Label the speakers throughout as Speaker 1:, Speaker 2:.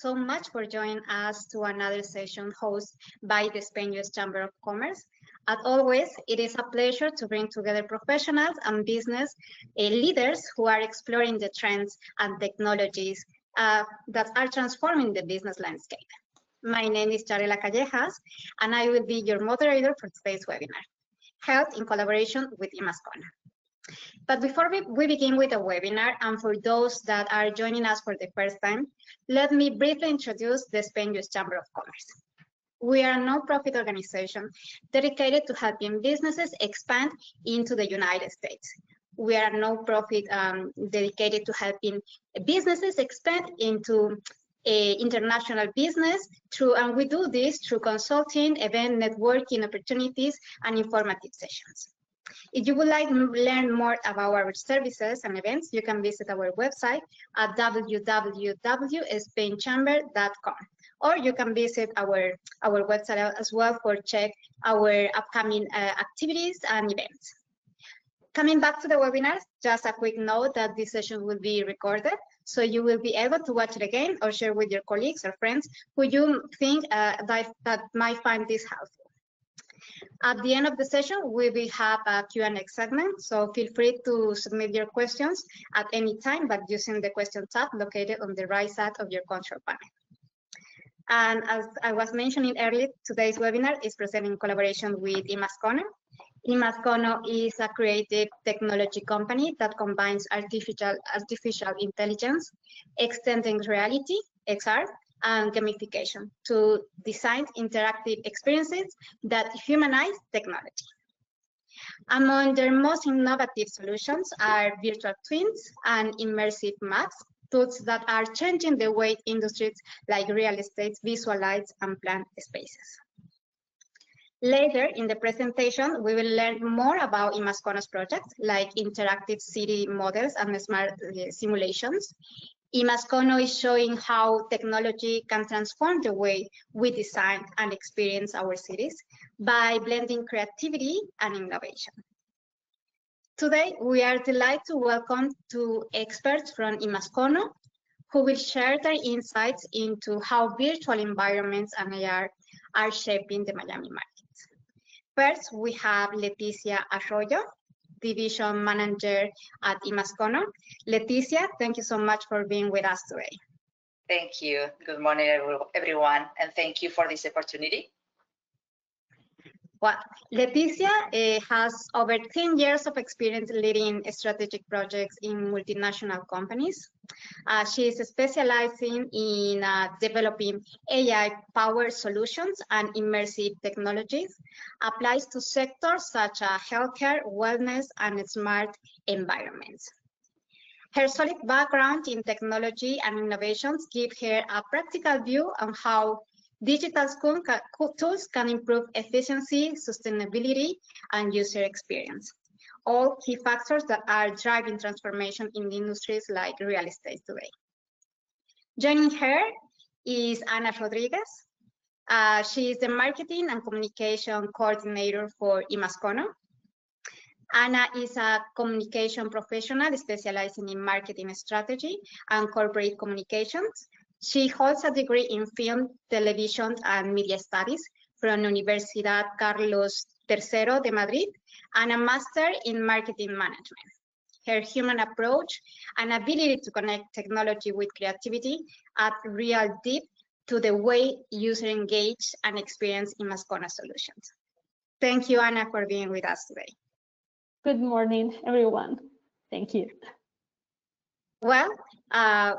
Speaker 1: so much for joining us to another session hosted by the Spain US Chamber of Commerce. As always, it is a pleasure to bring together professionals and business leaders who are exploring the trends and technologies that are transforming the business landscape. My name is Charela Callejas, and I will be your moderator for today's webinar, held in collaboration with IMASCONO. But before we begin with the webinar, and for those that are joining us for the first time, let me briefly introduce the Spain US Chamber of Commerce. We are a non-profit organization dedicated to helping businesses expand into the United States. We are a non-profit dedicated to helping businesses expand into international business and we do this through consulting, event networking opportunities, and informative sessions. If you would like to learn more about our services and events, you can visit our website at www.spainchamber.com, or you can visit our website as well for check our upcoming activities and events. Coming back to the webinar, just a quick note that this session will be recorded, so you will be able to watch it again or share with your colleagues or friends who you think that might find this helpful. At the end of the session, we will have a Q&A segment, so feel free to submit your questions at any time, but using the question tab located on the right side of your control panel. And as I was mentioning earlier, today's webinar is presented in collaboration with IMASCONO. IMASCONO is a creative technology company that combines artificial intelligence, extended reality, XR, and gamification to design interactive experiences that humanize technology. Among their most innovative solutions are virtual twins and immersive maps, tools that are changing the way industries like real estate visualize and plan spaces. Later in the presentation, we will learn more about IMASCONO's projects like interactive city models and smart simulations. IMASCONO is showing how technology can transform the way we design and experience our cities by blending creativity and innovation. Today, we are delighted to welcome two experts from IMASCONO who will share their insights into how virtual environments and AR are shaping the Miami markets. First, we have Leticia Arroyo, Division Manager at IMASCONO. Leticia, thank you so much for being with us today.
Speaker 2: Thank you. Good morning, everyone, and thank you for this opportunity.
Speaker 1: Well, Leticia has over 10 years of experience leading strategic projects in multinational companies. She is specializing in developing AI-powered solutions and immersive technologies, applies to sectors such as healthcare, wellness, and smart environments. Her solid background in technology and innovations give her a practical view on how digital tools can improve efficiency, sustainability, and user experience, all key factors that are driving transformation in industries like real estate today. Joining her is Ana Rodriguez. She is the Marketing and Communication Coordinator for IMASCONO. Ana is a communication professional specializing in marketing strategy and corporate communications. She holds a degree in film, television, and media studies from Universidad Carlos III de Madrid and a master in marketing management. Her human approach and ability to connect technology with creativity add real depth to the way users engage and experience IMASCONO solutions. Thank you, Ana, for being with us today.
Speaker 3: Good morning, everyone. Thank you.
Speaker 1: Well,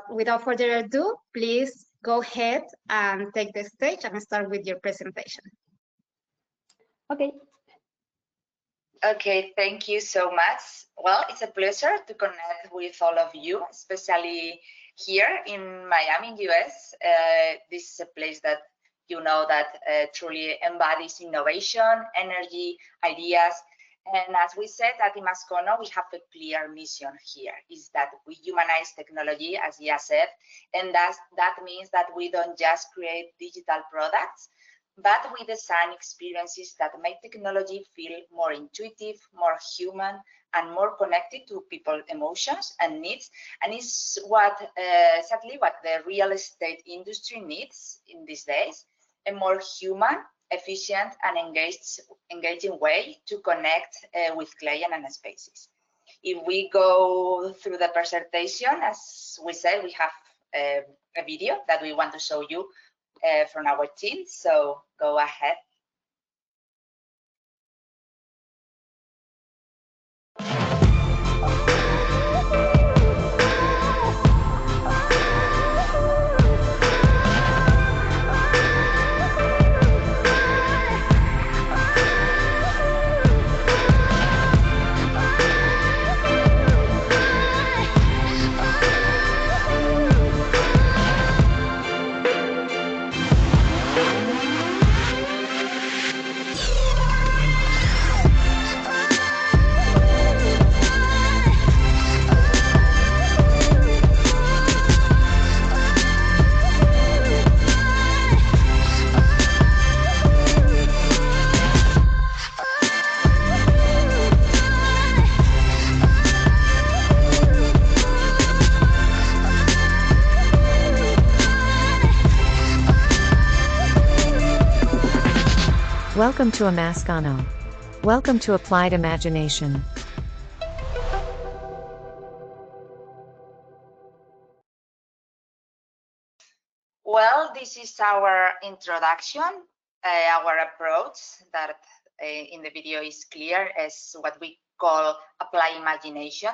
Speaker 1: without further ado, please go ahead and take the stage and start with your presentation.
Speaker 3: Okay.
Speaker 2: Okay, thank you so much. Well, it's a pleasure to connect with all of you, especially here in Miami, US. This is a place that you know that truly embodies innovation, energy, ideas. And as we said at IMASCONO, we have a clear mission here, is that we humanize technology, as Ia said, and that means that we don't just create digital products, but we design experiences that make technology feel more intuitive, more human, and more connected to people's emotions and needs. And it's exactly what the real estate industry needs in these days: a more human, efficient, and engaging way to connect with clients and spaces. If we go through the presentation, as we said, we have a video that we want to show you from our team. So go ahead.
Speaker 4: Welcome to IMASCONO. Welcome to Applied Imagination.
Speaker 2: Well, this is our introduction. Our approach that in the video is clear as what we call apply imagination.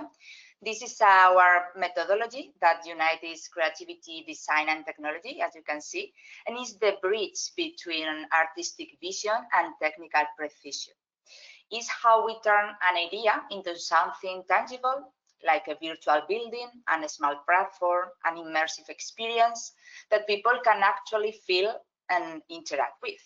Speaker 2: This is our methodology that unites creativity, design, and technology, as you can see, and is the bridge between artistic vision and technical precision. It's how we turn an idea into something tangible, like a virtual building, and a small platform, an immersive experience that people can actually feel and interact with.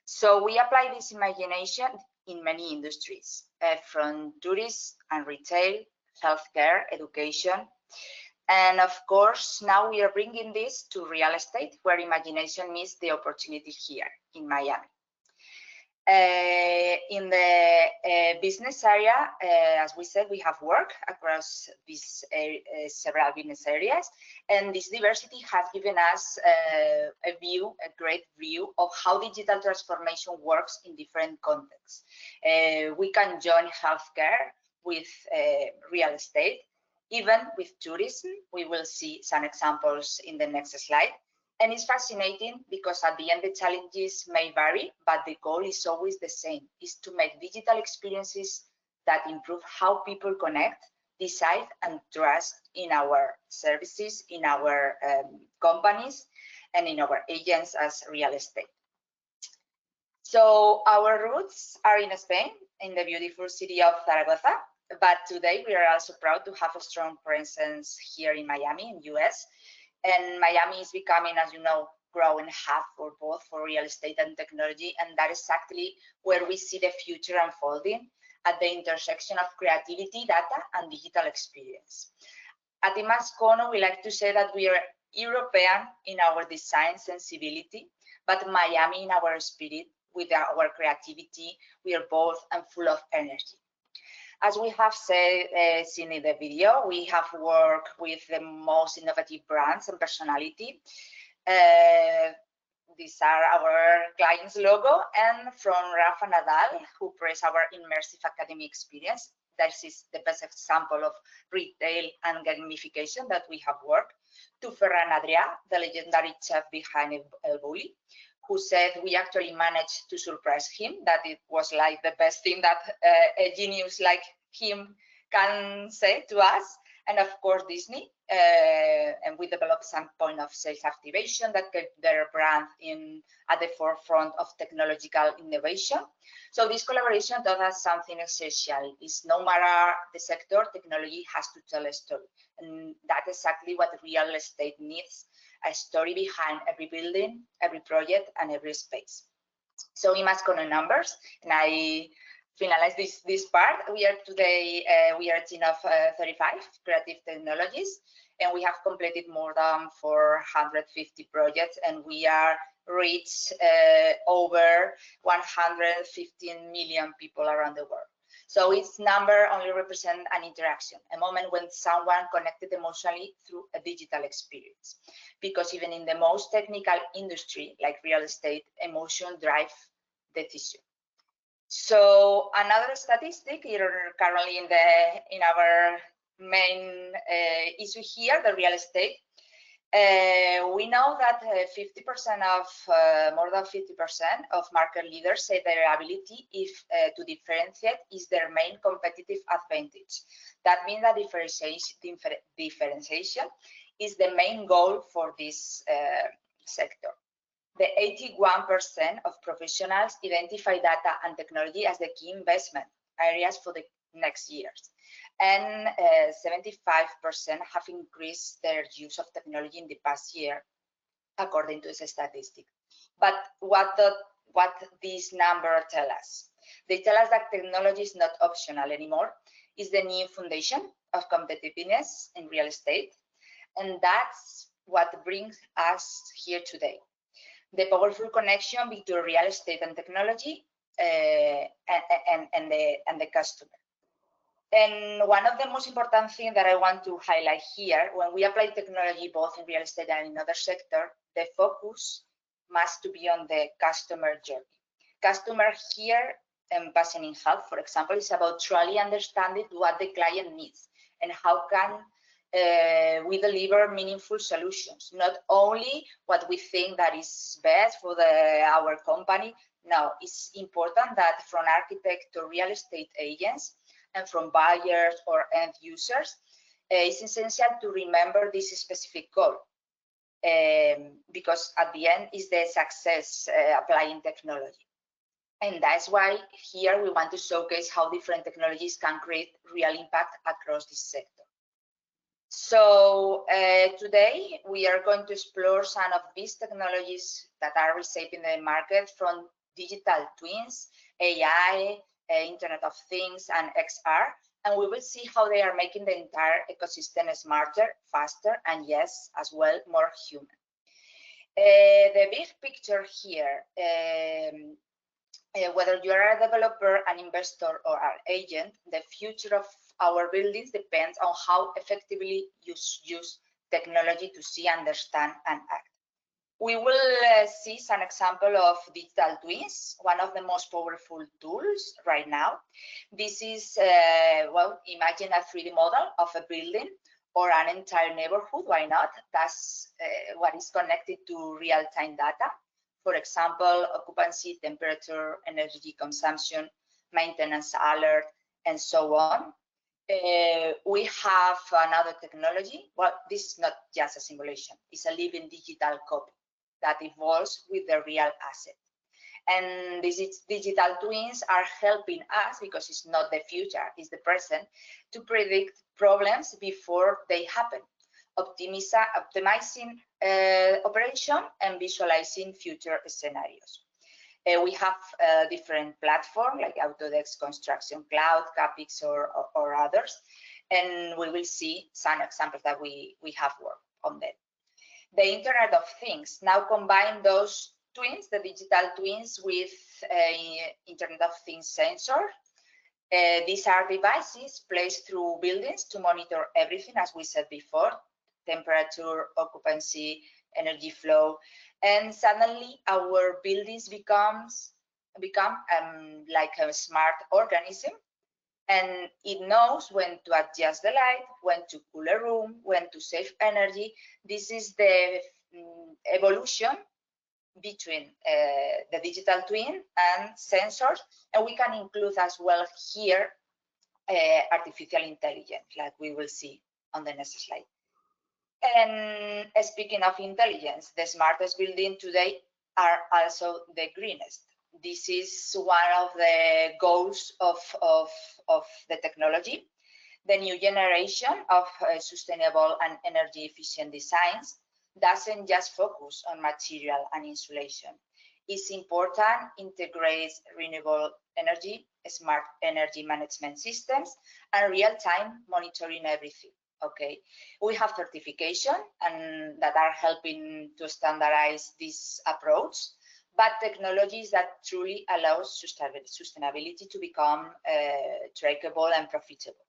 Speaker 2: So we apply this imagination in many industries, from tourism and retail, healthcare, education, and of course now we are bringing this to real estate, where imagination meets the opportunity here in Miami. In the business area, as we said, we have worked across these several business areas, and this diversity has given us a great view of how digital transformation works in different contexts. We can join healthcare with real estate, even with tourism. We will see some examples in the next slide. And it's fascinating because at the end the challenges may vary, but the goal is always the same, is to make digital experiences that improve how people connect, decide, and trust in our services, in our companies, and in our agents as real estate. So our roots are in Spain, in the beautiful city of Zaragoza, but today we are also proud to have a strong presence here in Miami, in US. And Miami is becoming, as you know, growing hub for both for real estate and technology, and that is exactly where we see the future unfolding, at the intersection of creativity, data, and digital experience. At IMASCONO, we like to say that we are European in our design sensibility, but Miami in our spirit. With our creativity, we are both and full of energy. As we have said, seen in the video, we have worked with the most innovative brands and personality. These are our client's logo, and from Rafa Nadal, who praised our immersive academy experience. This is the best example of retail and gamification that we have worked, to Ferran Adrià, the legendary chef behind El Bulli, who said we actually managed to surprise him, that it was like the best thing that a genius like him can say to us. And of course Disney, and we developed some point of sales activation that kept their brand at the forefront of technological innovation. So this collaboration taught us something essential: is no matter the sector, technology has to tell a story, and that's exactly what real estate needs: a story behind every building, every project, and every space. So IMASCONO numbers, and I finalize this part. We are today, we are a team of 35 creative technologies, and we have completed more than 450 projects, and we are reach over 115 million people around the world. So its number only represents an interaction, a moment when someone connected emotionally through a digital experience. Because even in the most technical industry, like real estate, emotion drives decision. So another statistic currently in our main issue here, the real estate. We know that 50% of more than 50% of market leaders say their ability to differentiate is their main competitive advantage. That means that differentiation is the main goal for this sector. The 81% of professionals identify data and technology as the key investment areas for the next years. And 75% have increased their use of technology in the past year, according to this statistic. But what these numbers tell us? They tell us that technology is not optional anymore. It's the new foundation of competitiveness in real estate. And that's what brings us here today. The powerful connection between real estate and technology and the customer. And one of the most important things that I want to highlight here, when we apply technology both in real estate and in other sector, the focus must to be on the customer journey. Customer here, passing in health, for example, is about truly understanding what the client needs and how can we deliver meaningful solutions, not only what we think that is best for our company. No, it's important that from architect to real estate agents and from buyers or end users, it's essential to remember this specific goal, because at the end is the success applying technology. And that's why here we want to showcase how different technologies can create real impact across this sector. So today we are going to explore some of these technologies that are reshaping the market, from digital twins, AI, Internet of Things, and XR, and we will see how they are making the entire ecosystem smarter, faster, and yes, as well, more human. The big picture here, whether you are a developer, an investor, or an agent, the future of our buildings depends on how effectively you use technology to see, understand, and act. We will see some example of digital twins, one of the most powerful tools right now. This is, well, imagine a 3D model of a building or an entire neighborhood, why not? That's what is connected to real-time data. For example, occupancy, temperature, energy consumption, maintenance alert, and so on. We have another technology. Well, this is not just a simulation. It's a living digital copy that evolves with the real asset. And these digital twins are helping us, because it's not the future, it's the present, to predict problems before they happen, optimizing operation and visualizing future scenarios. We have different platforms like Autodesk Construction Cloud, Capix, or others, and we will see some examples that we have worked on them. The Internet of Things now combine those twins, the digital twins, with Internet of Things sensor. These are devices placed through buildings to monitor everything, as we said before, temperature, occupancy, energy flow, and suddenly our buildings become like a smart organism, and it knows when to adjust the light, when to cool a room, when to save energy. This is the evolution between the digital twin and sensors, and we can include as well here artificial intelligence, like we will see on the next slide. And speaking of intelligence, the smartest buildings today are also the greenest. This is one of the goals of the technology. The new generation of sustainable and energy efficient designs doesn't just focus on material and insulation. It's important, integrates renewable energy, smart energy management systems, and real-time monitoring everything. Okay, we have certification and that are helping to standardize this approach, but technologies that truly allows sustainability to become trackable and profitable.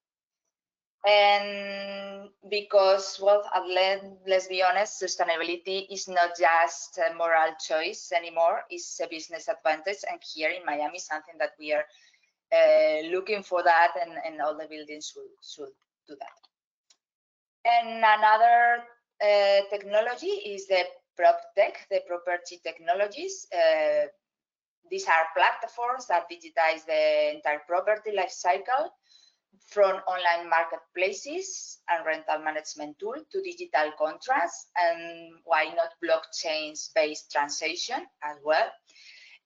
Speaker 2: And because, well, let's be honest, sustainability is not just a moral choice anymore, it's a business advantage. And here in Miami, something that we are looking for that, and all the buildings should do that. And another technology is the PropTech, the property technologies. These are platforms that digitize the entire property life cycle, from online marketplaces and rental management tool to digital contracts, and why not blockchain-based transaction as well.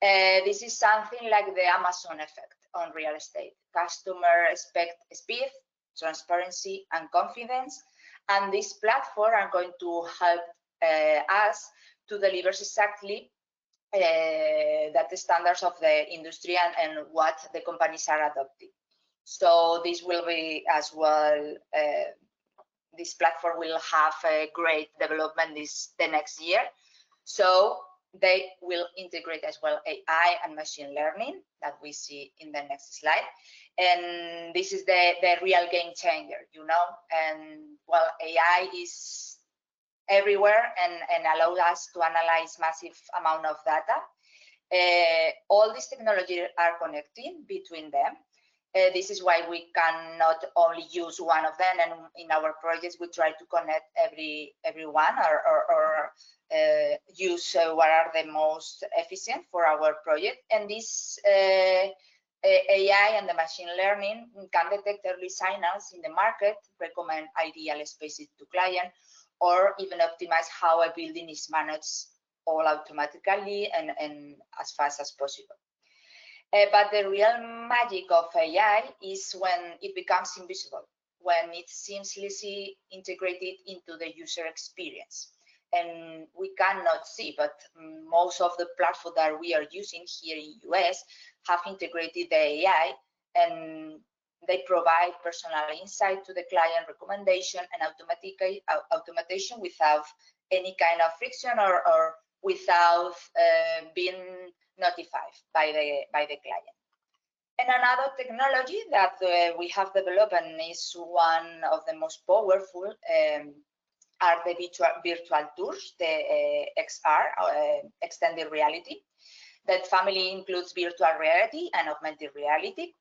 Speaker 2: This is something like the Amazon effect on real estate. Customers expect speed, transparency, and confidence, and this platform are going to help us to deliver exactly that the standards of the industry and what the companies are adopting. So this will be as well, this platform will have a great development the next year. So they will integrate as well AI and machine learning that we see in the next slide. And this is the real game changer, you know, and well, AI is everywhere and allows us to analyze massive amount of data. All these technologies are connecting between them. This is why we cannot only use one of them, and in our projects we try to connect every one or use what are the most efficient for our project. And this AI and the machine learning can detect early signals in the market, recommend ideal spaces to client, or even optimize how a building is managed all automatically and as fast as possible. But the real magic of AI is when it becomes invisible, when it's seamlessly integrated into the user experience. And we cannot see, but most of the platforms that we are using here in US have integrated the AI, and they provide personal insight to the client, recommendation and automation without any kind of friction or without being notified by the client. And another technology that we have developed and is one of the most powerful are the virtual tours, the XR, extended reality. That family includes virtual reality and augmented reality.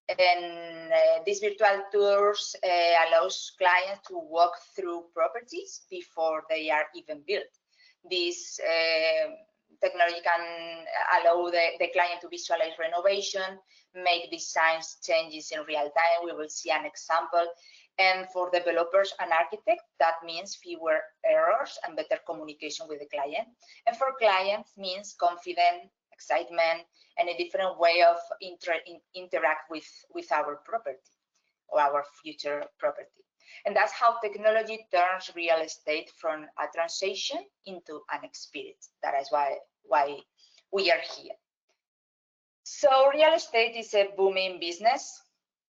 Speaker 2: And these virtual tours allows clients to walk through properties before they are even built. This technology can allow the client to visualize renovation, make design changes in real time. We will see an example. And for developers and architects, that means fewer errors and better communication with the client. And for clients, means confidence, excitement, and a different way of interact with our property or our future property. And that's how technology turns real estate from a transaction into an experience. That is why we are here. So real estate is a booming business,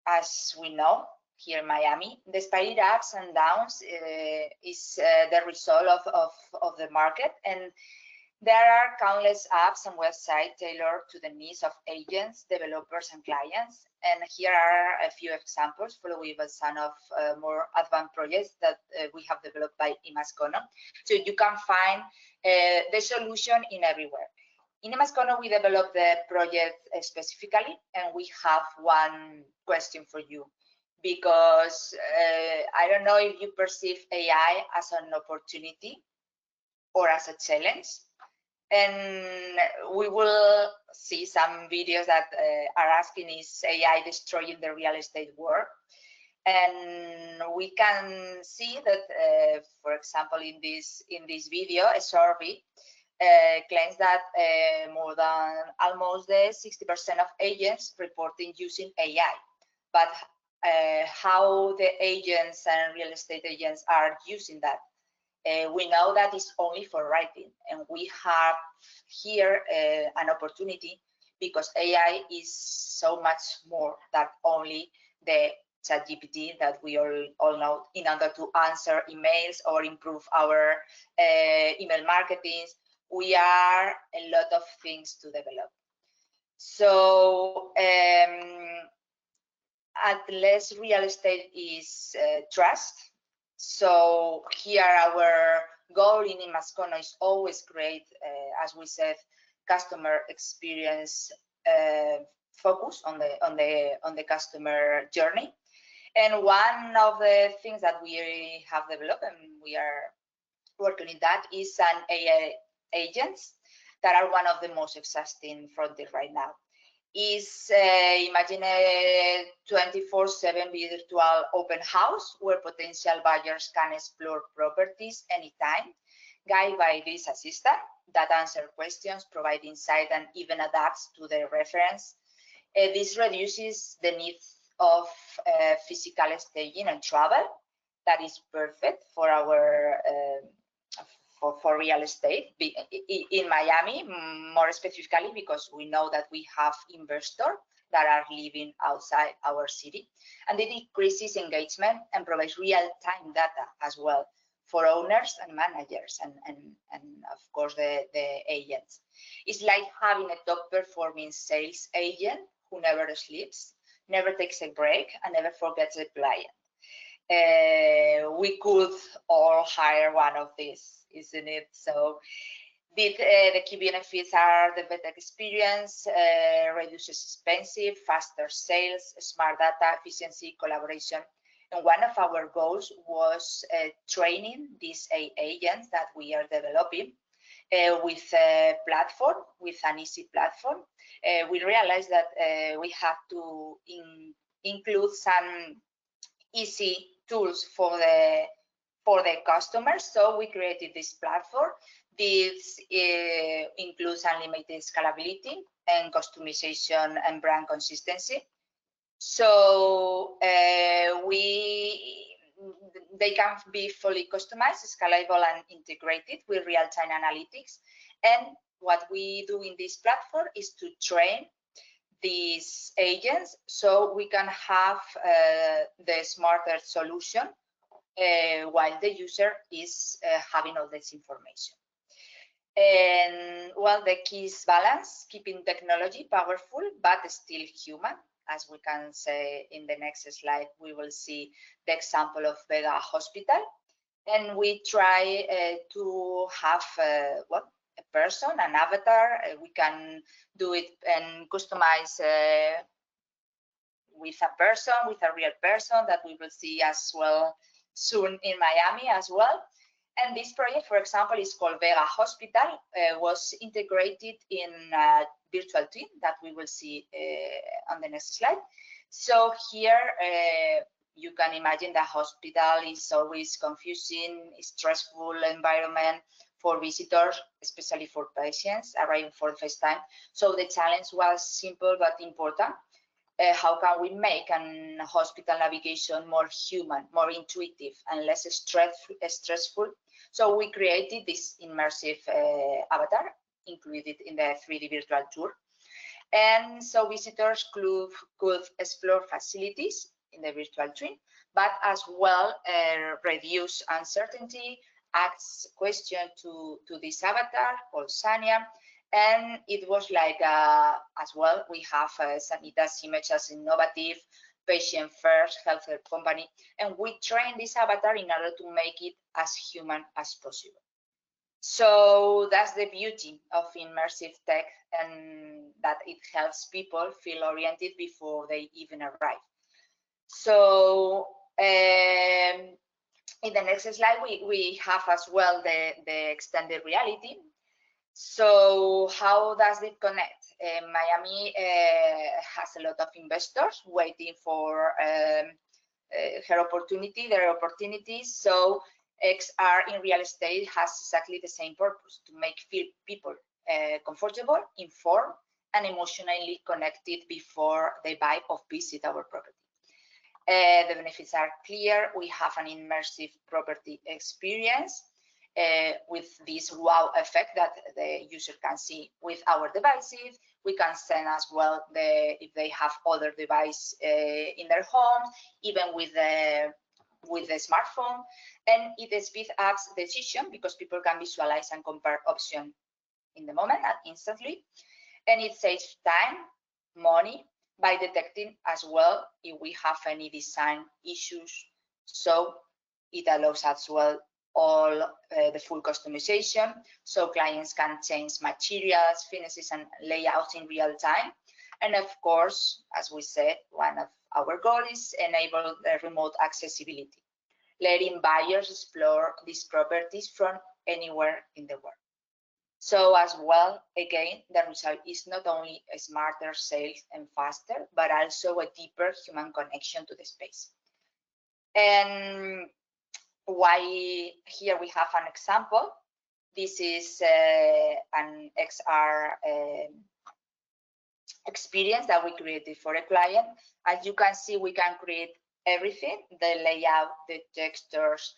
Speaker 2: as we know here in Miami. Despite its ups and downs, is the result of the market. And there are countless apps and websites tailored to the needs of agents, developers, and clients. And here are a few examples following some of more advanced projects that we have developed by IMASCONO. So you can find the solution in everywhere. In IMASCONO, we developed the project specifically, and we have one question for you, because I don't know if you perceive AI as an opportunity or as a challenge. And we will see some videos that are asking, is AI destroying the real estate world? And we can see that, for example, in this video, a survey claims that more than almost 60% of agents reporting using AI. But how the agents and real estate agents are using that? We know that it's only for writing, and we have here an opportunity, because AI is so much more than only the ChatGPT that we all know in order to answer emails or improve our email marketing. We are a lot of things to develop. So at less real estate is trust. So here our goal in IMASCONO is always create, as we said, customer experience focus on the customer journey. And one of the things that we have developed and we are working in that is an AI agents that are one of the most exciting frontier right now. Is imagine a 24/7 virtual open house where potential buyers can explore properties anytime, guided by this assistant that answers questions, provide insight, and even adapts to their reference. This reduces the need of physical staging and travel. That is perfect for our for real estate in Miami, more specifically because we know that we have investors that are living outside our city, and it increases engagement and provides real-time data as well for owners and managers and of course the agents. It's like having a top-performing sales agent who never sleeps, never takes a break, and never forgets a client. We could all hire one of these, isn't it? So the key benefits are the better experience, reduces expensive, faster sales, smart data, efficiency, collaboration. And one of our goals was training these agents that we are developing with a platform, with an easy platform. We realized that we have to include some easy tools for the customers. So we created this platform. This includes unlimited scalability and customization and brand consistency. So they can be fully customized, scalable, and integrated with real-time analytics. And what we do in this platform is to train these agents so we can have the smarter solution while the user is having all this information. And well, the key is balance, keeping technology powerful but still human. As we can say in the next slide, we will see the example of Vega Hospital, and we try to have a person, an avatar. We can do it and customize with a person, with a real person that we will see as well soon in Miami as well. And this project, for example, is called Vega Hospital, was integrated in a virtual twin that we will see on the next slide. So here you can imagine the hospital is always confusing, stressful environment for visitors, especially for patients arriving for the first time. So the challenge was simple but important. How can we make an hospital navigation more human, more intuitive, and less stressful? So we created this immersive avatar included in the 3D virtual tour. And so visitors could explore facilities in the virtual twin, but as well reduce uncertainty, ask questions to this avatar called Sania. And it was like, as well, we have Sanita's image as innovative, patient first, healthcare company, and we train this avatar in order to make it as human as possible. So that's the beauty of immersive tech, and that it helps people feel oriented before they even arrive. So in the next slide, we have as well the extended reality. So how does it connect? Miami has a lot of investors waiting for their opportunities. So XR in real estate has exactly the same purpose, to make people comfortable, informed, and emotionally connected before they buy or visit our property. The benefits are clear. We have an immersive property experience with this wow effect that the user can see with our devices, We can send as well if they have other device in their homes, even with the smartphone, and it speeds up decision because people can visualize and compare options in the moment and instantly, and it saves time, money, by detecting as well if we have any design issues. So it allows as well all the full customization, so clients can change materials, finishes, and layouts in real time. And of course, as we said, one of our goals is enable the remote accessibility, letting buyers explore these properties from anywhere in the world. So as well, again, the result is not only a smarter sales and faster, but also a deeper human connection to the space. And why here we have an example. This is an XR experience that we created for a client. As you can see, we can create everything, the layout, the textures,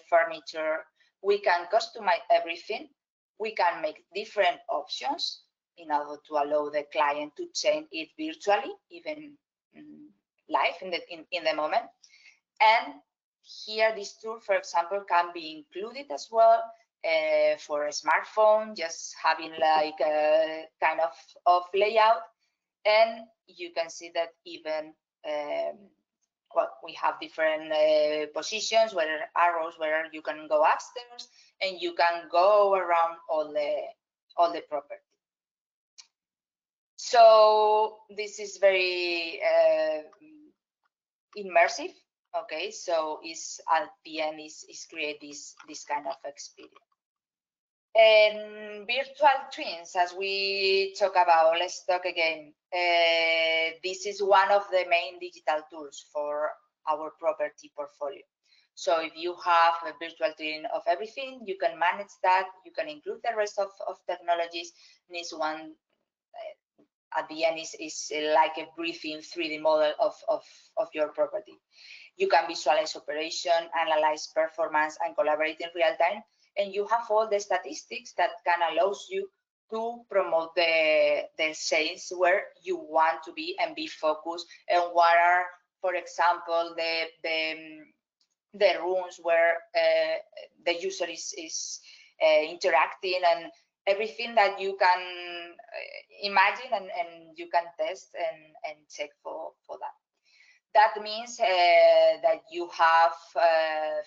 Speaker 2: furniture. We can customize everything. We can make different options in order to allow the client to change it virtually, even live in the moment. And here this tool, for example, can be included as well for a smartphone, just having like a kind of layout. And you can see that even well, we have different positions, where arrows, where you can go upstairs and you can go around all the property. So this is very immersive. Okay, so is at the end is create this kind of experience. And virtual twins, as we talk about, let's talk again. This is one of the main digital tools for our property portfolio. So if you have a virtual twin of everything, you can manage that. You can include the rest of technologies. And this one at the end is like a breathing 3D model of your property. You can visualize operation, analyze performance, and collaborate in real time. And you have all the statistics that can allow you to promote the sales where you want to be and be focused, and what are, for example, the rooms where the user is interacting, and everything that you can imagine and you can test and check for that. That means that you have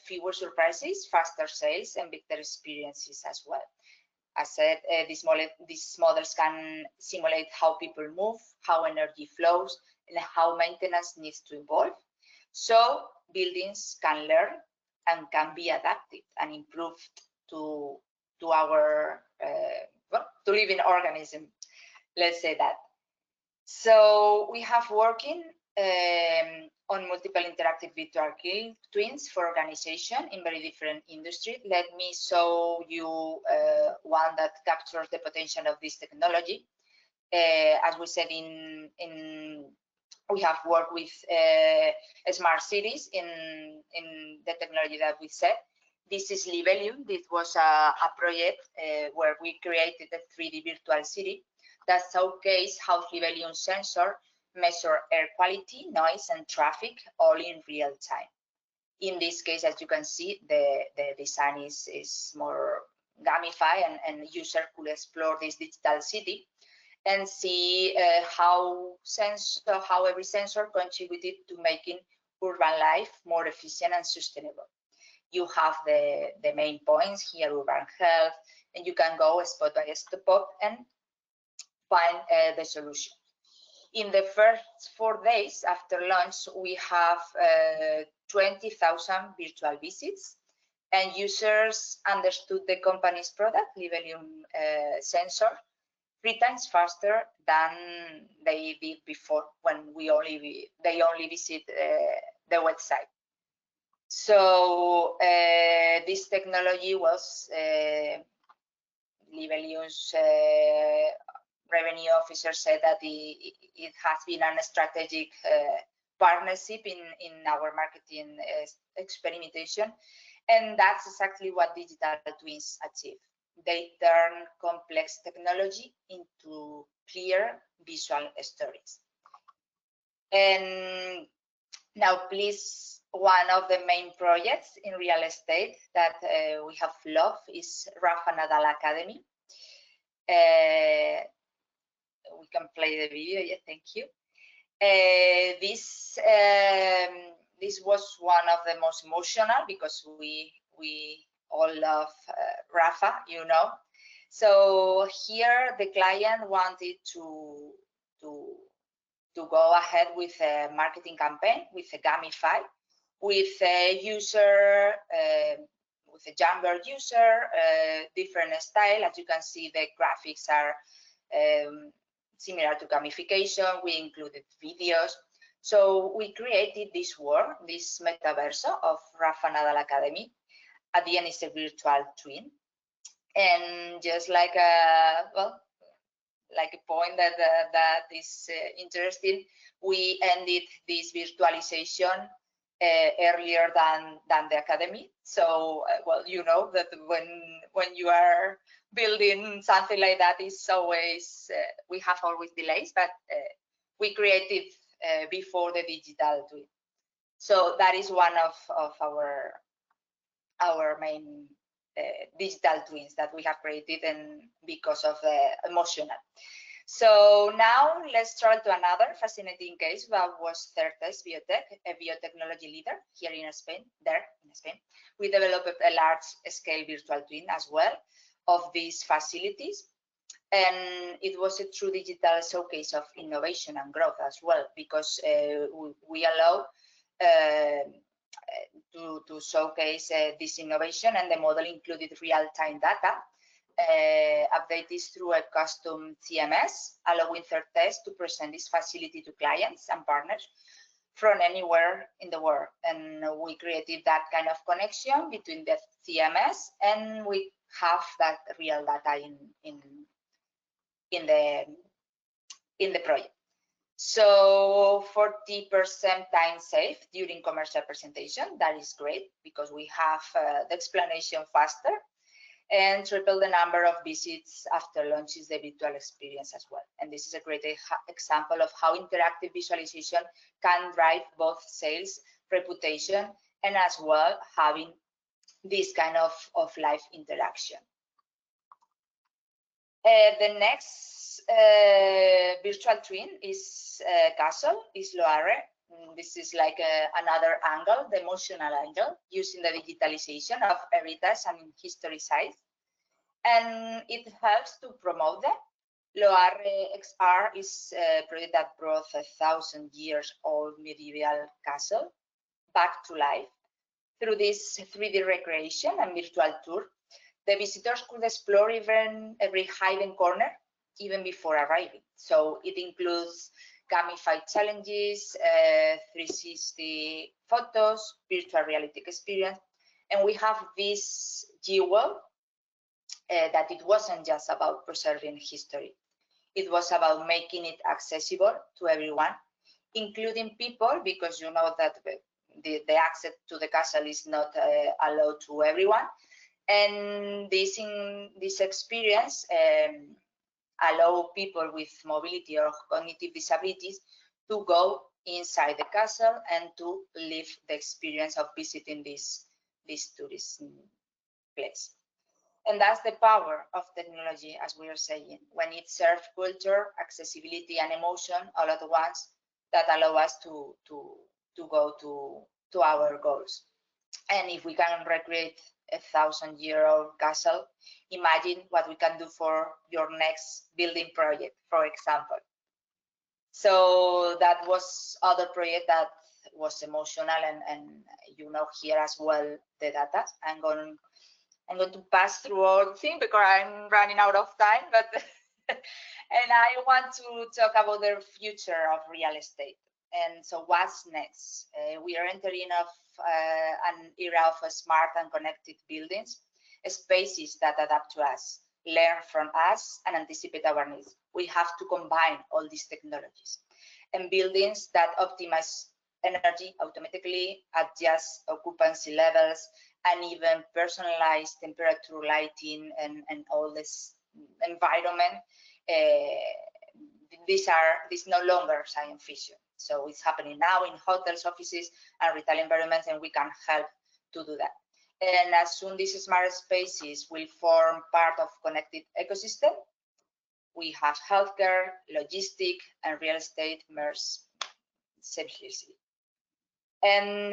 Speaker 2: fewer surprises, faster sales, and better experiences as well. As said, these models can simulate how people move, how energy flows, and how maintenance needs to evolve. So buildings can learn and can be adapted and improved to our well, to living organism. Let's say that. So we have working on multiple interactive virtual twins for organization in very different industries. Let me show you one that captures the potential of this technology. As we said, we have worked with smart cities in the technology that we said. This is Libelium. This was a project where we created a 3D virtual city that showcased how Libelium sensor measure air quality, noise, and traffic all in real time. In this case, as you can see, the design is more gamified, and user could explore this digital city and see how every sensor contributed to making urban life more efficient and sustainable. You have the main points here, urban health, and you can go spot by spot and find the solution. In the first 4 days after launch, we have 20,000 virtual visits, and users understood the company's product, Libelium sensor, 3 times faster than they did before, when they only visit the website. So this technology was Libelium's revenue officer said that it has been a strategic partnership in our marketing experimentation, and that's exactly what digital twins achieve. They turn complex technology into clear visual stories. And now, please, one of the main projects in real estate that we have loved is Rafa Nadal Academy. We can play the video. Yeah, thank you. This was one of the most emotional because we all love Rafa, you know. So here the client wanted to go ahead with a marketing campaign, with a gamify, with a user, with a younger user, different style. As you can see, the graphics are similar to gamification. We included videos. So we created this world, this metaverso of Rafa Nadal Academy. At the end, it's a virtual twin. And just like a, well, like a point that is interesting, we ended this virtualization earlier than the academy. So, well, you know that when you are building something like that, it's always, we have always delays, but we created before the digital twin. So that is one of our main digital twins that we have created, and because of the emotional. So now let's turn to another fascinating case that was Certes Biotech, a biotechnology leader here in Spain, We developed a large-scale virtual twin as well of these facilities. And it was a true digital showcase of innovation and growth as well, because we allow to showcase this innovation, and the model included real-time data updated through a custom CMS, allowing Certes to present this facility to clients and partners from anywhere in the world. And we created that kind of connection between the CMS, and we have that real data in the project. So 40% time saved during commercial presentation. That is great because we have the explanation faster, and triple the number of visits after launches the virtual experience as well. And this is a great example of how interactive visualization can drive both sales, reputation, and as well having this kind of live interaction. The next virtual twin is Castle, is Loire. This is like another angle, the emotional angle, using the digitalization of heritage and history sites. And it helps to promote them. Loire XR is a project that brought a 1,000-year-old medieval castle back to life. Through this 3D recreation and virtual tour, the visitors could explore even every hidden corner, even before arriving. So it includes gamified challenges, 360 photos, virtual reality experience. And we have this jewel that it wasn't just about preserving history. It was about making it accessible to everyone, including people, because you know that the access to the castle is not allowed to everyone. And this experience allow people with mobility or cognitive disabilities to go inside the castle and to live the experience of visiting this tourist place. And that's the power of technology, as we are saying, when it serves culture, accessibility, and emotion all at once, that allow us to go to our goals. And if we can recreate a 1,000-year-old castle, imagine what we can do for your next building project, for example. So that was other project that was emotional, and you know here as well the data. I'm going to pass through all the things because I'm running out of time, but and I want to talk about the future of real estate. And so what's next? We are entering an era of smart and connected buildings, spaces that adapt to us, learn from us, and anticipate our needs. We have to combine all these technologies, and buildings that optimize energy automatically, adjust occupancy levels, and even personalize temperature, lighting, and all this environment this no longer science fiction. So it's happening now in hotels, offices, and retail environments, and we can help to do that. And as soon these smart spaces will form part of connected ecosystem, we have healthcare, logistic, and real estate merged seamlessly. And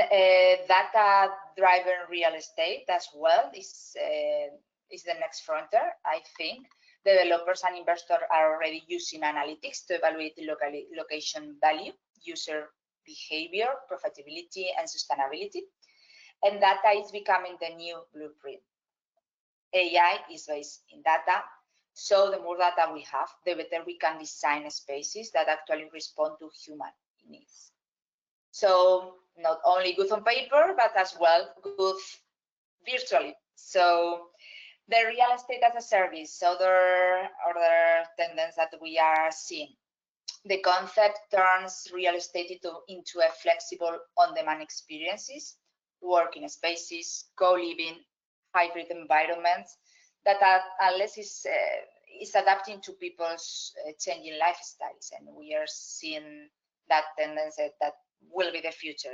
Speaker 2: data-driven real estate as well is the next frontier, I think. Developers and investors are already using analytics to evaluate the location value, user behavior, profitability, and sustainability. And data is becoming the new blueprint. AI is based in data, so the more data we have, the better we can design spaces that actually respond to human needs. So not only good on paper, but as well good virtually. So the real estate as a service, other tendency that we are seeing. The concept turns real estate into a flexible on-demand experiences, working spaces, co-living, hybrid environments that unless is adapting to people's changing lifestyles, and we are seeing that tendency that will be the future.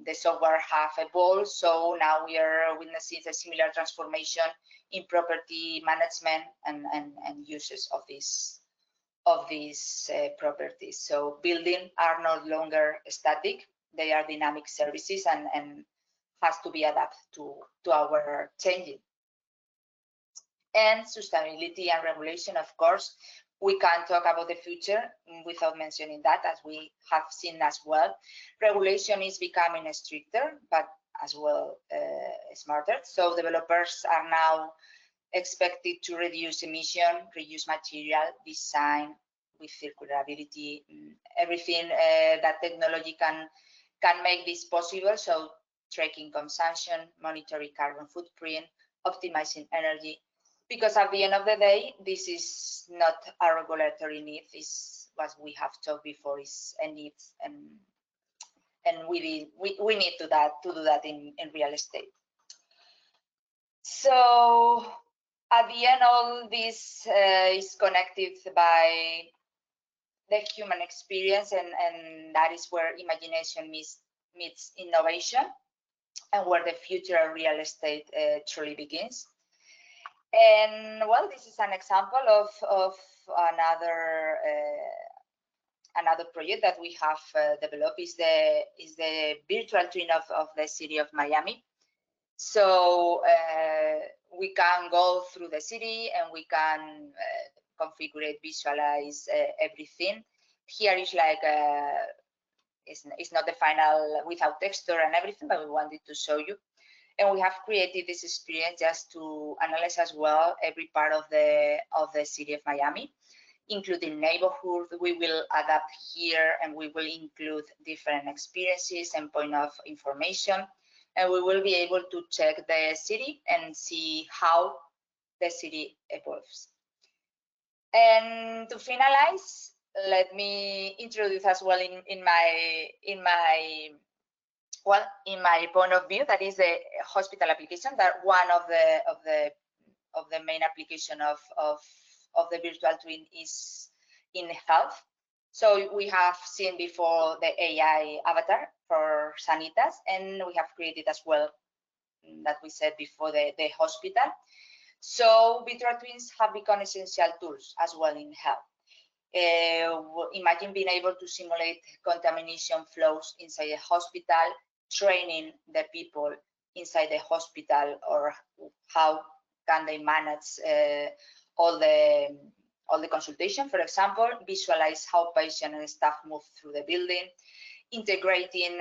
Speaker 2: The software have evolved, so now we are witnessing a similar transformation in property management and uses of these properties. So buildings are no longer static; they are dynamic services and has to be adapted to our changing. And sustainability and regulation, of course, we can't talk about the future without mentioning that, as we have seen as well. Regulation is becoming stricter, but as well smarter. So developers are now expected to reduce emission, reuse material, design with circularity, everything that technology can make this possible. So tracking consumption, monitoring carbon footprint, optimizing energy. Because at the end of the day, this is not a regulatory need, is what we have talked before, is a need, and we need to do that in real estate. So at the end, all this is connected by the human experience, and that is where imagination meets innovation, and where the future of real estate truly begins. And well, this is an example of another project that we have developed is the virtual twin of the city of Miami. So we can go through the city and we can configure, visualize everything. Here is like it's not the final without texture and everything, but we wanted to show you. And we have created this experience just to analyze as well every part of the city of Miami, including neighborhoods. We will adapt here, and we will include different experiences and point of information, and we will be able to check the city and see how the city evolves. And to finalize, let me introduce as well in my point of view, that is the hospital application, that one of the main application of the virtual twin is in health. So we have seen before the AI avatar for Sanitas, and we have created as well, that we said before, the hospital. So virtual twins have become essential tools as well in health. Imagine being able to simulate contamination flows inside a hospital, training the people inside the hospital, or how can they manage all the consultation, for example, visualize how patient and staff move through the building, integrating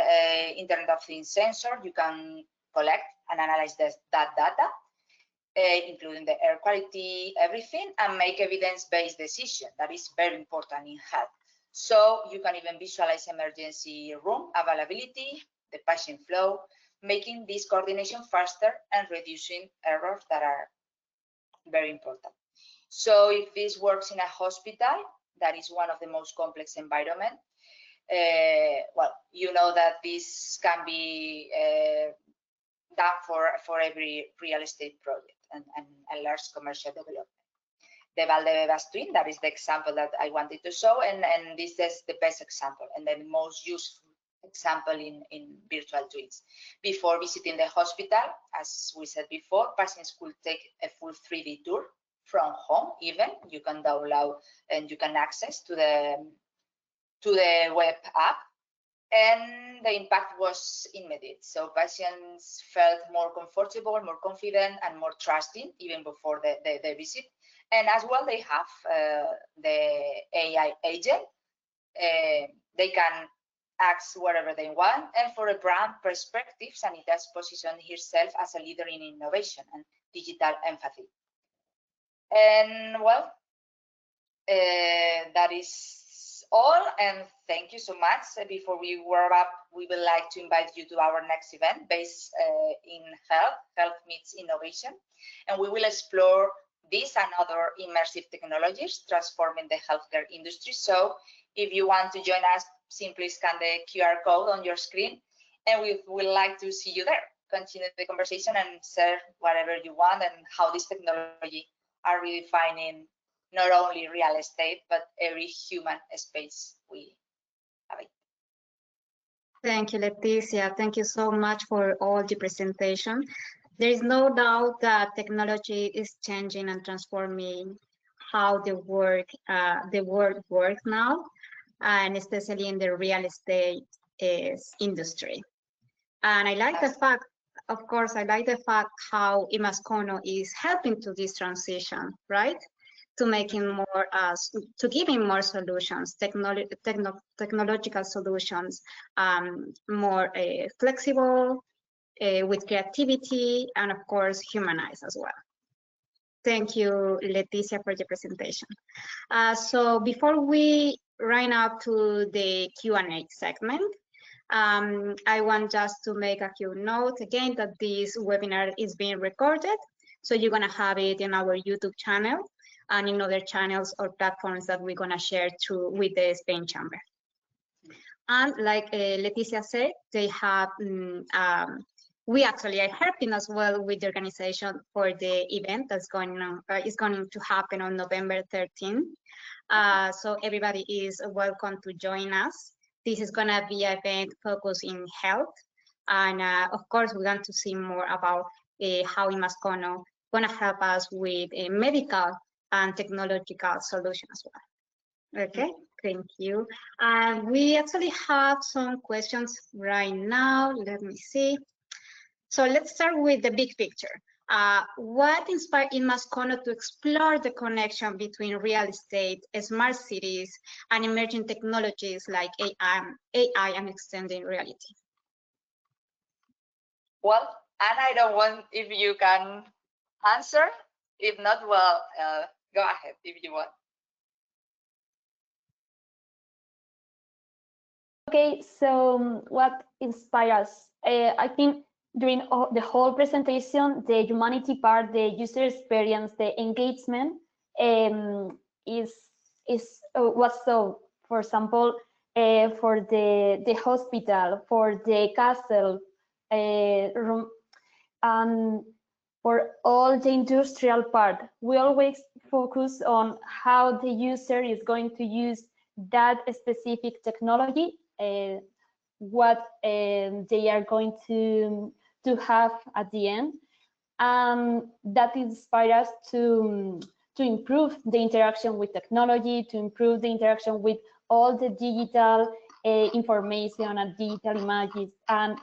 Speaker 2: Internet of Things sensor. You can collect and analyze that data, including the air quality, everything, and make evidence-based decision. That is very important in health. So you can even visualize emergency room availability, the patient flow, making this coordination faster and reducing errors that are very important. So if this works in a hospital, that is one of the most complex environments, well, you know that this can be done for every real estate project and a large commercial development. the Valdebebas twin. That is the example that I wanted to show, and this is the best example and the most useful example in virtual twins. Before visiting the hospital, as we said before, patients could take a full 3D tour from home. Even you can download and you can access to the web app, and the impact was immediate. So patients felt more comfortable, more confident, and more trusting even before the visit. And as well, they have the AI agent. They can ask whatever they want. And for a brand perspective, Sanitas positioned herself as a leader in innovation and digital empathy. And well, that is all, and thank you so much. Before we wrap up, we would like to invite you to our next event based in health meets innovation, and we will explore this and other immersive technologies transforming the healthcare industry. So if you want to join us, simply scan the QR code on your screen, and we would like to see you there. Continue the conversation and share whatever you want and how this technology are redefining not only real estate, but every human space we have.
Speaker 1: Thank you, Leticia. Thank you so much for all the presentation. There is no doubt that technology is changing and transforming how the world works now, and especially in the real estate industry. And I like the fact, of course, I like the fact how IMASCONO is helping to this transition, right? To making more, to giving more solutions, technological solutions, more flexible, with creativity, and of course, humanized as well. Thank you, Leticia, for the presentation. So before we run up to the Q&A segment, I want just to make a few notes again that this webinar is being recorded. So you're gonna have it in our YouTube channel and in other channels or platforms that we're gonna share through with the Spain Chamber. And like Leticia said, they have, we actually are helping as well with the organization for the event that's going on, is going to happen on November 13th. So everybody is welcome to join us. This is gonna be an event focused in health. And of course, we want to see more about how IMASCONO gonna help us with medical and technological solutions as well. Okay, thank you. We actually have some questions right now. Let me see. So let's start with the big picture. What inspired IMASCONO to explore the connection between real estate, smart cities, and emerging technologies like AI and extended reality?
Speaker 2: Well, and I don't want if you can answer. If not, well, go ahead if you want.
Speaker 3: Okay, so what inspires us? I think during the whole presentation, the humanity part, the user experience, the engagement was so. For example, for the hospital, for the castle, room, and for all the industrial part, we always focus on how the user is going to use that specific technology, what they are going to have at the end, and that inspires us to improve the interaction with technology, to improve the interaction with all the digital information and digital images and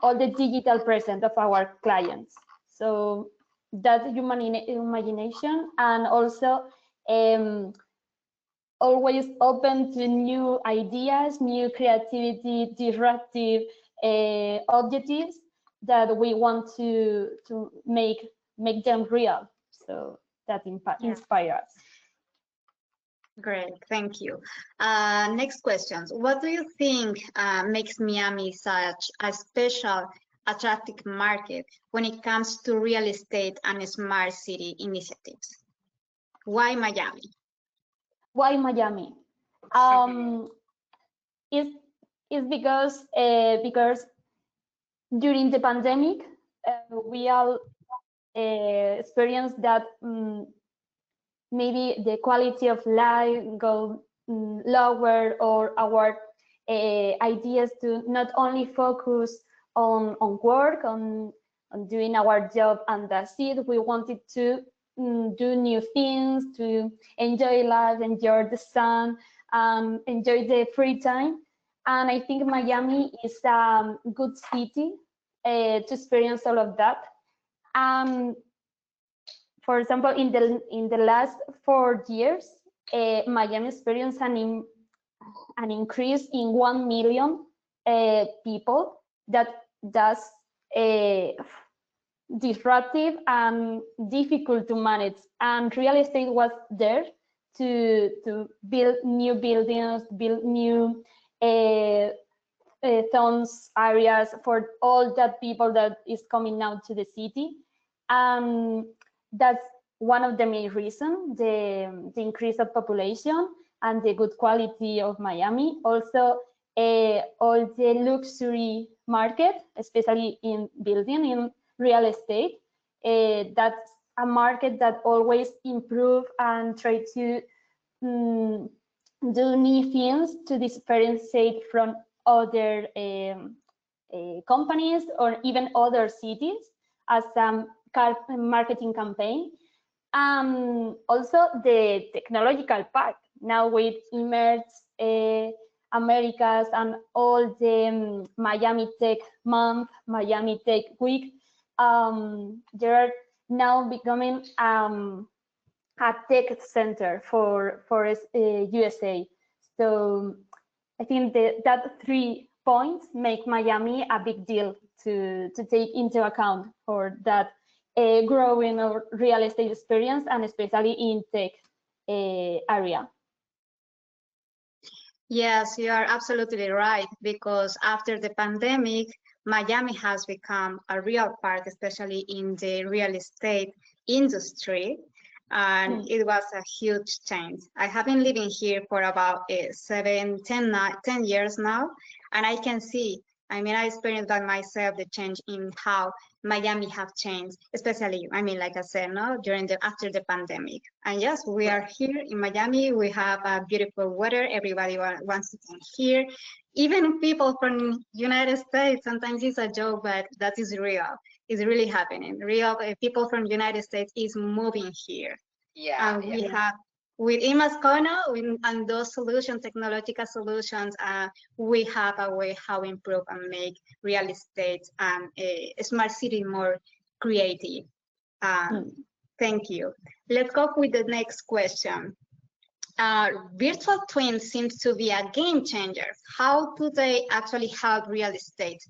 Speaker 3: all the digital presence of our clients. So that human imagination, and also always open to new ideas, new creativity, disruptive objectives that we want to make them real. So that inspires us.
Speaker 1: Great, thank you. Next questions. What do you think makes Miami such a special, attractive market when it comes to real estate and smart city initiatives? Why Miami?
Speaker 3: Why Miami? It's because during the pandemic we all experienced that maybe the quality of life go lower, or our ideas to not only focus on work, on doing our job, and that's it. We wanted to do new things, to enjoy life, enjoy the sun, enjoy the free time. And I think Miami is a good city to experience all of that. For example, in the last 4 years, Miami experienced an increase in 1 million people. That's disruptive and difficult to manage. And real estate was there to build new buildings, build new zones, areas for all that people that is coming now to the city. That's one of the main reasons, the increase of population and the good quality of Miami. Also, all the luxury market, especially in building, in real estate, that's a market that always improve and try to do new things to differentiate from other companies or even other cities as a marketing campaign. Also the technological part. Now with Emerge Americas and all the Miami Tech Month, Miami Tech Week, they are now becoming a tech center for USA. So I think that 3 points make Miami a big deal to take into account for that growing of real estate experience, and especially in tech area.
Speaker 1: Yes, you are absolutely right, because after the pandemic, Miami has become a real part, especially in the real estate industry, and it was a huge change. I have been living here for about 10 years now, and I can see, I mean, I experienced by myself the change in how Miami have changed, especially, I mean, like I said, no, after the pandemic. And yes, we are here in Miami. We have a beautiful weather. Everybody wants to come here. Even people from United States, sometimes it's a joke, but that is real. It's really happening. Real people from United States is moving here.
Speaker 2: Yeah.
Speaker 1: And we have, with IMASCONO and those solutions, technological solutions, we have a way how improve and make real estate and a smart city more creative. Thank you. Let's go with the next question. Virtual twins seems to be a game changer. How do they actually help real estate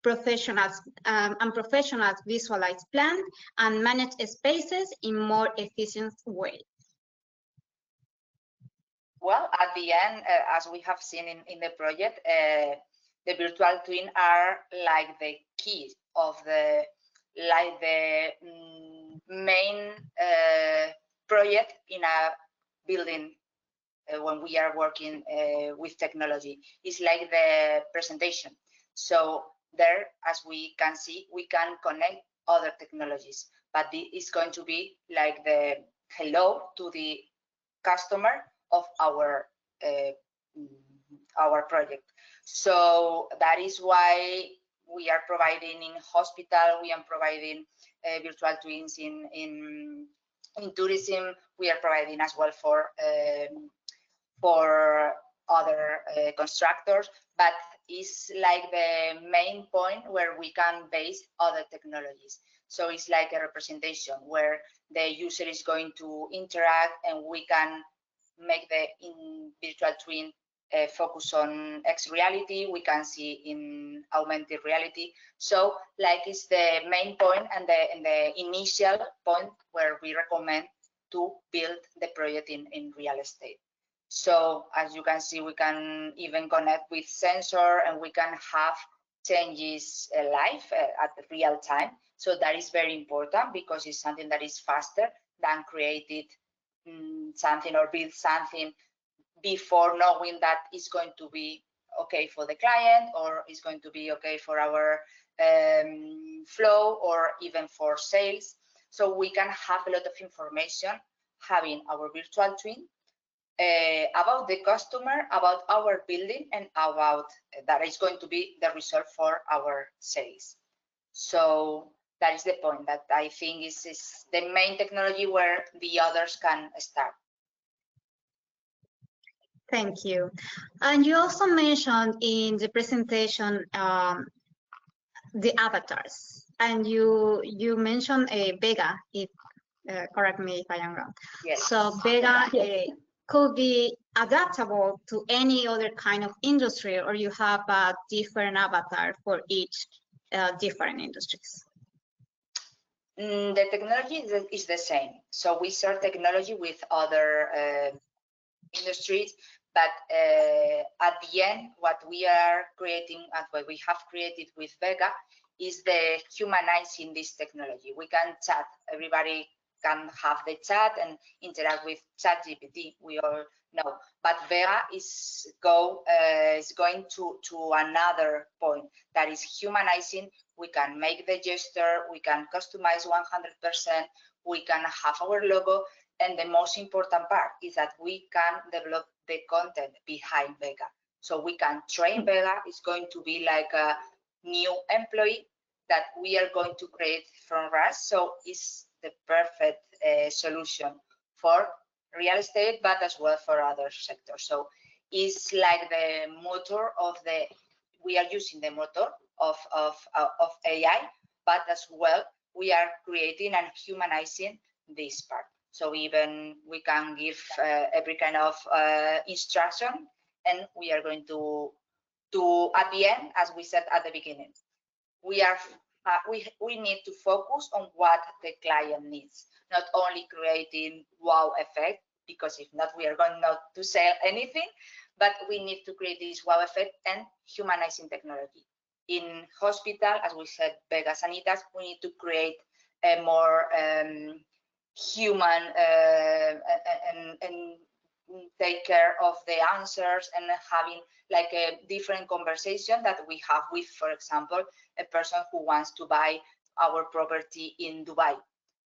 Speaker 1: professionals and professionals visualize, plan, and manage spaces in more efficient way?
Speaker 2: Well, at the end, as we have seen in the project, the virtual twin are like the key of the main project in a building when we are working with technology. It's like the presentation. So there, as we can see, we can connect other technologies, but it's going to be like the hello to the customer of our project. So that is why we are providing in hospital, we are providing virtual twins in tourism, we are providing as well for other constructors, but it's like the main point where we can base other technologies. So it's like a representation where the user is going to interact, and we can make the virtual twin focus on X reality, we can see in augmented reality. So like it's the main point and the initial point where we recommend to build the project in real estate. So as you can see, we can even connect with sensor, and we can have changes live at real time. So that is very important, because it's something that is faster than created something or build something before knowing that it's going to be okay for the client, or it's going to be okay for our flow, or even for sales. So we can have a lot of information having our virtual twin about the customer, about our building, and about that is going to be the result for our sales. So that is the point that I think is the main technology where the others can start.
Speaker 1: Thank you. And you also mentioned in the presentation the avatars, and you mentioned Vega. If correct me if I am wrong.
Speaker 2: Yes.
Speaker 1: So Vega could be adaptable to any other kind of industry, or you have a different avatar for each different industries.
Speaker 2: The technology is the same. So we share technology with other industries, but at the end, what we are creating and what we have created with Vega is the humanizing this technology. We can chat, everybody can have the chat and interact with ChatGPT, we all know. But Vega is going to another point, that is humanizing. We can make the gesture, we can customize 100%, we can have our logo, and the most important part is that we can develop the content behind Vega. So we can train Vega. It's going to be like a new employee that we are going to create from scratch. So it's the perfect solution for real estate, but as well for other sectors. So it's like the motor of the, we are using the motor of AI, but as well, we are creating and humanizing this part. So even we can give every kind of instruction, and we are going to at the end, as we said at the beginning, we are we need to focus on what the client needs, not only creating wow effect, because if not, we are going not to sell anything, but we need to create this wow effect and humanizing technology. In hospital, as we said, Vega Sanitas, we need to create a more human and take care of the answers and having like a different conversation that we have with, for example, a person who wants to buy our property in Dubai,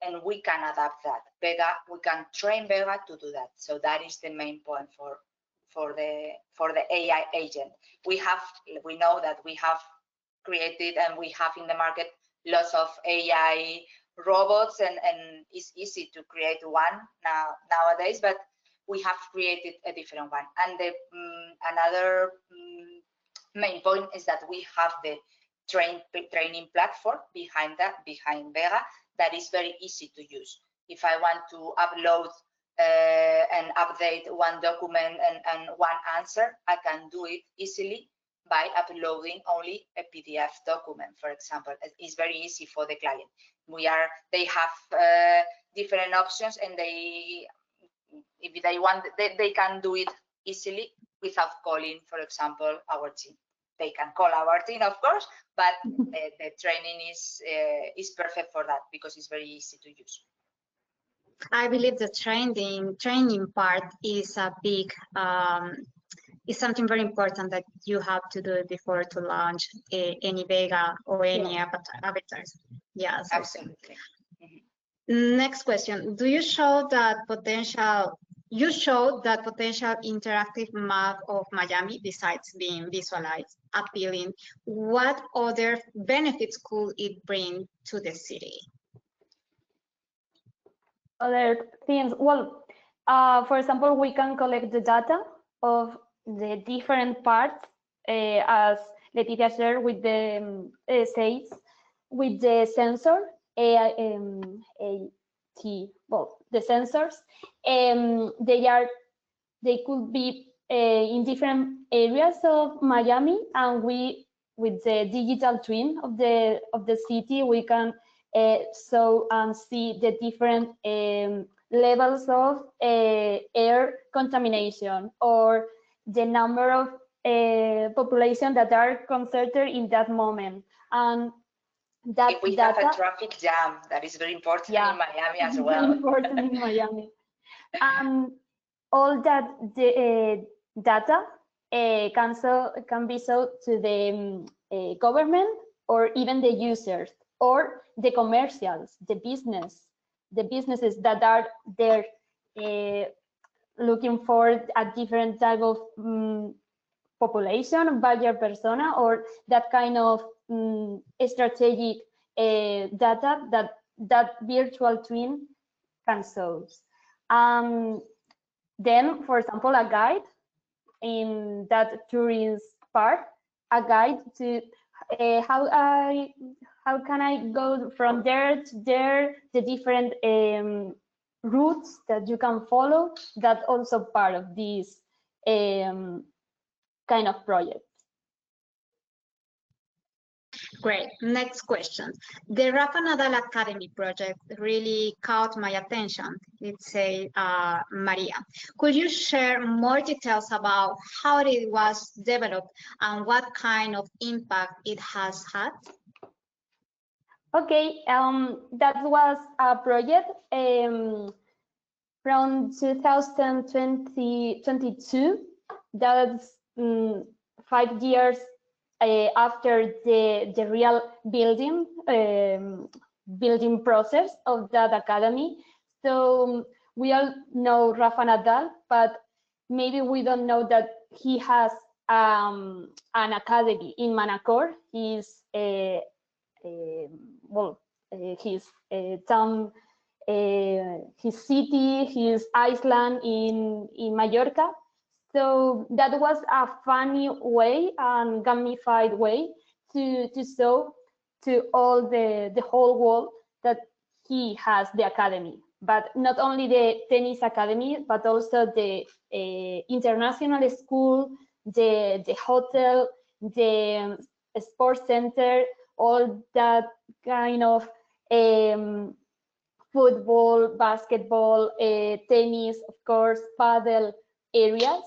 Speaker 2: and we can adapt that. Vega, we can train Vega to do that. So that is the main point for the AI agent. We know that we have created and we have in the market lots of AI robots, and it's easy to create one nowadays, but we have created a different one. And the another main point is that we have the training platform behind Vega that is very easy to use. If I want to upload and update one document and one answer, I can do it easily by uploading only a PDF document, for example. It's very easy for the client. They have different options, and if they want, they can do it easily without calling, for example, our team. They can call our team, of course, but the training is perfect for that because it's very easy to use.
Speaker 1: I believe the training part is a big is something very important that you have to do before to launch any Vega or any avatars. Yes,
Speaker 2: absolutely.
Speaker 1: Next question: do you show that potential? You showed that potential interactive map of Miami, besides being visualized, appealing. What other benefits could it bring to the city?
Speaker 3: Other things, well, for example, we can collect the data of the different parts, as Leticia shared with the sales, with the sensor, well, the sensors, they could be in different areas of Miami, and we, with the digital twin of the city, we can show and see the different levels of air contamination, or the number of population that are concentrated in that moment. And that
Speaker 2: if we
Speaker 3: data,
Speaker 2: have a traffic jam, that is very important in Miami as well.
Speaker 3: Very important in Miami. And all that data can be sold to the government, or even the users, or the commercials, the businesses that are there looking for a different type of population, buyer persona, or that kind of strategic data that virtual twin can show. Then, for example, a guide in that tourist part, a guide to how can I go from there to there, the different routes that you can follow. That's also part of this kind of project.
Speaker 1: Great. Next question. The Rafa Nadal Academy project really caught my attention. Let's say, Maria. Could you share more details about how it was developed and what kind of impact it has had?
Speaker 3: Okay, that was a project from 2022. That's 5 years after the real building process of that academy. So we all know Rafa Nadal, but maybe we don't know that he has an academy in Manacor. He's his town, his city, his island in Mallorca. So that was a funny way and gamified way to show to all the whole world that he has the academy, but not only the tennis academy, but also the international school, the hotel, the sports center, all that kind of football, basketball, tennis, of course, paddle areas.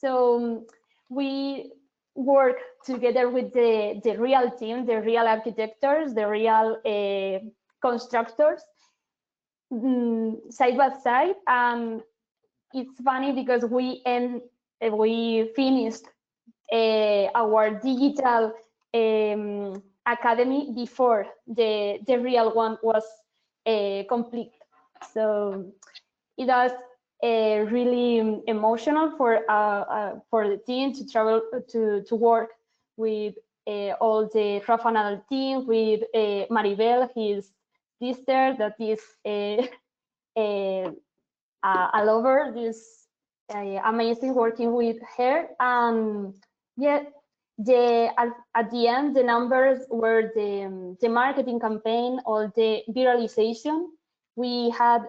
Speaker 3: So we work together with the real team, the real architects, the real constructors, side by side. And it's funny because we finished our digital academy before the real one was complete. So it was really emotional for the team to travel to work with all the Rafa Nadal team, with Maribel, his sister, that is a lover. This amazing working with her. Yeah, at the end, the numbers were the marketing campaign or the viralization. We had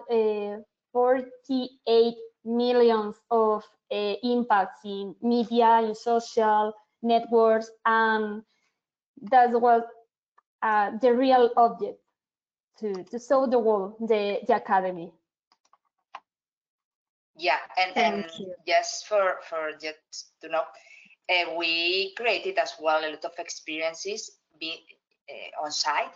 Speaker 3: 48 millions of impacts in media, in social networks, and that was the real object to show the world the academy.
Speaker 2: Yeah, and just for just to know, we created as well a lot of experiences on site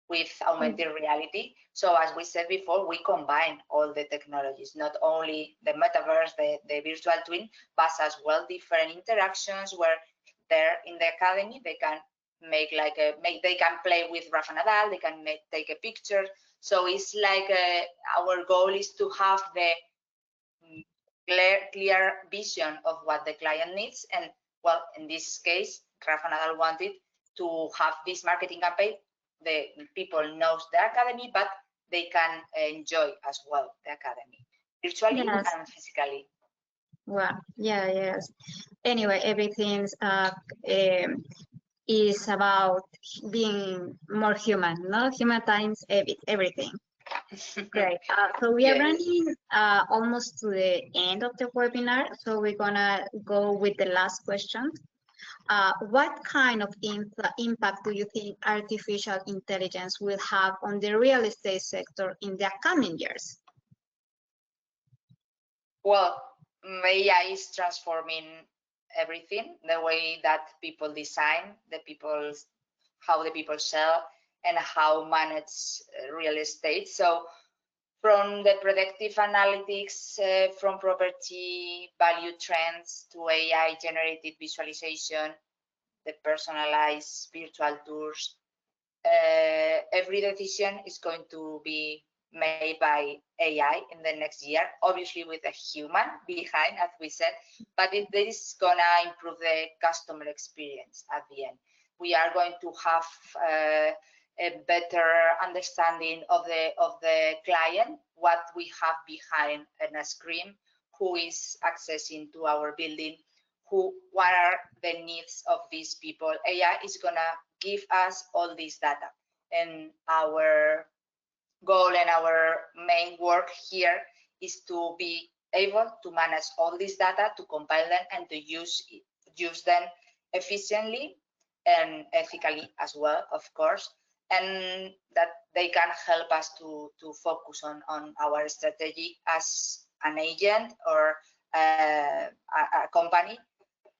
Speaker 2: with augmented reality. So as we said before, we combine all the technologies, not only the metaverse, the virtual twin, but as well different interactions where they're in the academy, they can make like they can play with Rafa Nadal, they can take a picture. So it's like our goal is to have the clear vision of what the client needs. And well, in this case, Rafa Nadal wanted to have this marketing campaign. The people knows the academy, but they can enjoy as well the academy virtually and physically.
Speaker 1: Well, yeah, yes. Anyway, everything is about being more human, no? Human times everything. Great. So we are running almost to the end of the webinar, so we're gonna go with the last question. What kind of impact do you think artificial intelligence will have on the real estate sector in the coming years?
Speaker 2: Well, AI is transforming everything, the way that people design, how the people sell, and how manage real estate. So from the predictive analytics, from property value trends to AI generated visualization, the personalized virtual tours, every decision is going to be made by AI in the next year, obviously with a human behind, as we said, but this is gonna improve the customer experience at the end. We are going to have a better understanding of the client, what we have behind a screen, who is accessing to our building, what are the needs of these people. AI is gonna give us all this data, and our goal and our main work here is to be able to manage all this data, to compile them, and to use them efficiently and ethically as well, of course, and that they can help us to focus on our strategy as an agent or a company,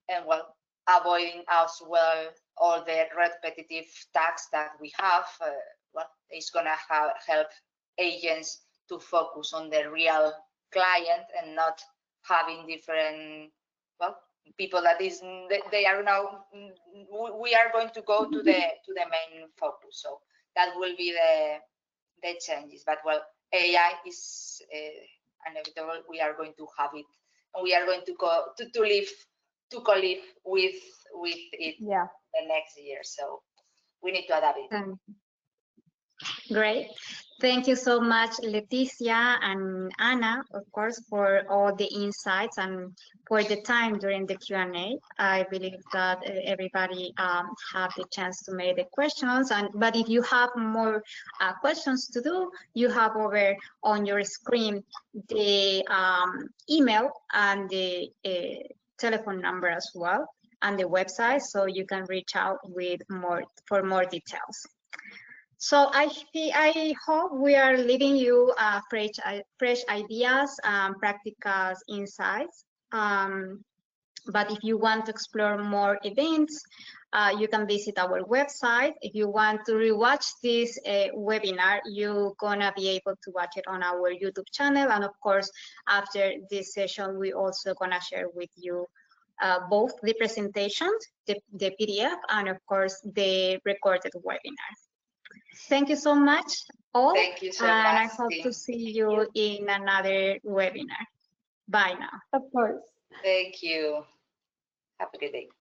Speaker 2: and well, avoiding as well all the repetitive tasks that we have. Well, it's gonna help agents to focus on the real client and not having different, well, people that is they are now. We are going to go to the main focus, so that will be the changes. But well, AI is inevitable. We are going to have it, and we are going to go to co-live with it the next year. So we need to adapt it.
Speaker 1: Great. Thank you so much, Leticia and Anna, of course, for all the insights and for the time during the Q&A. I believe that everybody have the chance to make the questions. But if you have more questions to do, you have over on your screen the email and the telephone number as well, and the website, so you can reach out for more details. So I hope we are leaving you fresh ideas and practical insights. But if you want to explore more events, you can visit our website. If you want to rewatch this webinar, you're gonna be able to watch it on our YouTube channel. And of course, after this session, we also gonna share with you both the presentations, the PDF, and of course, the recorded webinar. Thank you so much, all.
Speaker 2: Thank you so much.
Speaker 1: And I hope to see you in another webinar. Bye now.
Speaker 3: Of course.
Speaker 2: Thank you. Have a good day.